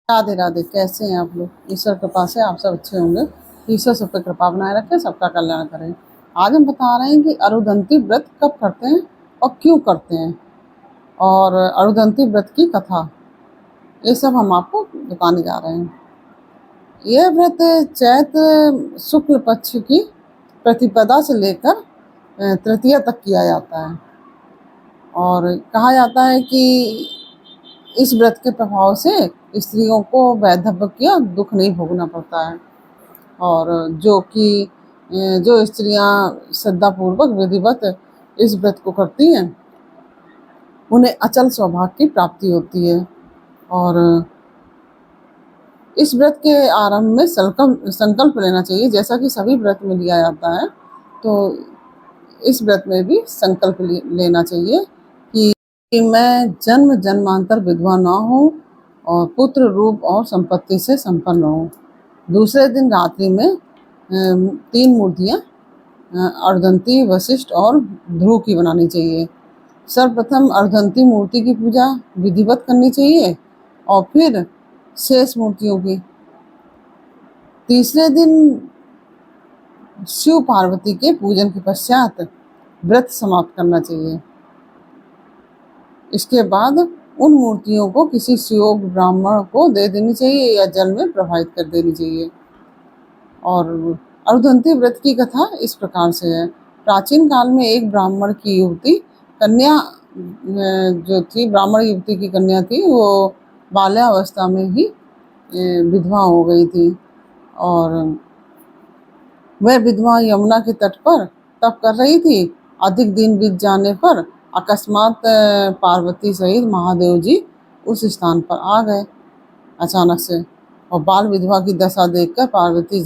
राधे राधे। कैसे हैं आप लोग? ईश्वर कृपा से आप सब अच्छे होंगे। ईश्वर सब पे कृपा बनाए रखे, सबका कल्याण करें। आज हम बता रहे हैं कि अरुधंती व्रत कब करते हैं और क्यों करते हैं, और अरुधंती व्रत की कथा, ये सब हम आपको बताने जा रहे हैं। यह व्रत चैत्र शुक्ल पक्ष की प्रतिपदा से लेकर तृतीया तक किया जाता है, और कहा जाता है कि इस व्रत के प्रभाव से स्त्रियों को वैधव्य का दुख नहीं भोगना पड़ता है, और जो स्त्रियां श्रद्धापूर्वक विधिवत इस व्रत को करती हैं उन्हें अचल सौभाग्य की प्राप्ति होती है। और इस व्रत के आरंभ में संकल्प लेना चाहिए, जैसा कि सभी व्रत में लिया जाता है। तो इस व्रत में भी संकल्प लेना चाहिए कि मैं जन्म जन्मांतर विधवा ना हूँ और पुत्र रूप और संपत्ति से संपन्न हूँ। दूसरे दिन रात्रि में 3 मूर्तियाँ अर्धंती, वशिष्ठ और ध्रुव की बनानी चाहिए। सर्वप्रथम अर्धंती मूर्ति की पूजा विधिवत करनी चाहिए और फिर शेष मूर्तियों की। तीसरे दिन शिव पार्वती के पूजन के पश्चात व्रत समाप्त करना चाहिए। इसके बाद उन मूर्तियों को किसी सुयोग ब्राह्मण को दे देनी चाहिए या जल में प्रवाहित कर देनी चाहिए। और अरुधंती व्रत की कथा इस प्रकार से है। प्राचीन काल में एक ब्राह्मण की युवती कन्या जो थी, ब्राह्मण युवती की कन्या थी, वो बाल्यावस्था में ही विधवा हो गई थी, और वह विधवा यमुना के तट पर तप कर रही थी। अधिक दिन बीत जाने पर अकस्मात पार्वती सहित महादेव जी उस स्थान पर आ गए अचानक से, और बाल विधवा की दशा देखकर पार्वती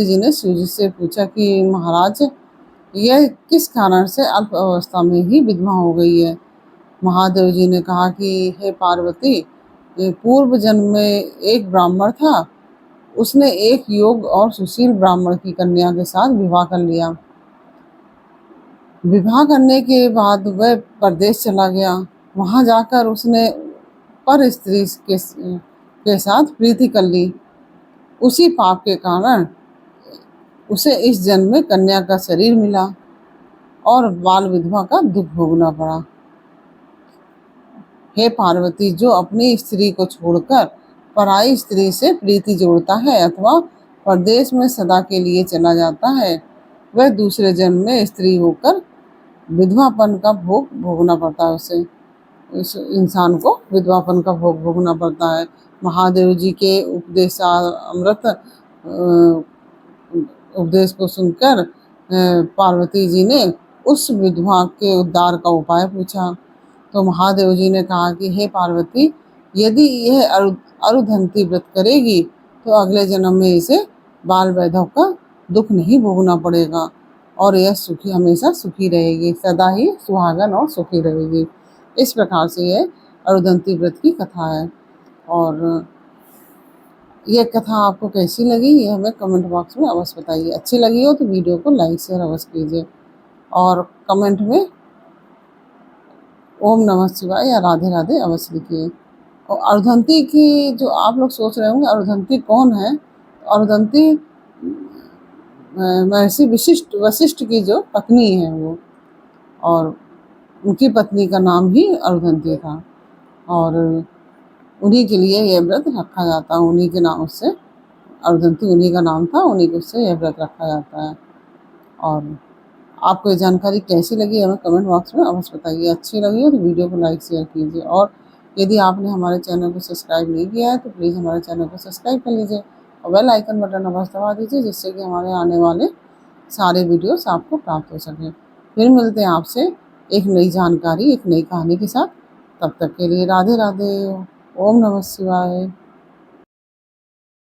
जी ने शिव जी से पूछा कि महाराज, यह किस कारण से अल्प अवस्था में ही विधवा हो गई है? महादेव जी ने कहा कि हे पार्वती, पूर्व जन्म में एक ब्राह्मण था, उसने एक योग्य और सुशील ब्राह्मण की कन्या के साथ विवाह कर लिया। विवाह करने के बाद वह परदेश चला गया। वहां जाकर उसने पर स्त्री के साथ प्रीति कर ली। उसी पाप के कारण उसे इस जन्म में कन्या का शरीर मिला और बाल विधवा का दुख भोगना पड़ा। हे पार्वती, जो अपनी स्त्री को छोड़कर पराई स्त्री से प्रीति जोड़ता है अथवा परदेश में सदा के लिए चला जाता है, वह दूसरे जन्म में स्त्री होकर विधवापन का भोग भोगना पड़ता है। उसे, इस इंसान को विधवापन का भोग भोगना पड़ता है। महादेव जी के अमृत उपदेश को सुनकर पार्वती जी ने उस विधवा के उद्धार का उपाय पूछा। तो महादेव जी ने कहा कि हे पार्वती, यदि यह अरुधंती व्रत करेगी तो अगले जन्म में इसे बाल वैधव का दुख नहीं भोगना पड़ेगा, और यह हमेशा सुखी रहेगी, सदा ही सुहागन और सुखी रहेगी। इस प्रकार से यह अरुधंती व्रत की कथा है। और ये कथा आपको कैसी लगी, ये हमें कमेंट बॉक्स में अवश्य बताइए। अच्छी लगी हो तो वीडियो को लाइक शेयर अवश्य कीजिए, और कमेंट में ओम नमः शिवाय या राधे राधे अवश्य लिखिए। और अरुधंती की, जो आप लोग सोच रहे होंगे अरुधंती कौन है, अरुधंती महर्षि वशिष्ठ की जो पत्नी है वो, और उनकी पत्नी का नाम ही अरुधंती था, और उन्हीं के लिए यह व्रत रखा जाता है। उन्हीं के नाम से अरुधंती, उन्हीं का नाम था, उन्हीं के उससे यह व्रत रखा जाता है। और आपको ये जानकारी कैसी लगी हमें कमेंट बॉक्स में अवश्य बताइए। अच्छी लगी हो तो वीडियो को लाइक शेयर कीजिए, और यदि आपने हमारे चैनल को सब्सक्राइब नहीं किया है तो प्लीज़ हमारे चैनल को सब्सक्राइब कर लीजिए और बेल आइकन बटन अवश्य दबा दीजिए, जिससे कि हमारे आने वाले सारे वीडियोस आपको प्राप्त हो सकें। फिर मिलते हैं आपसे एक नई जानकारी, एक नई कहानी के साथ। तब तक के लिए राधे राधे। ओम नमः शिवाय।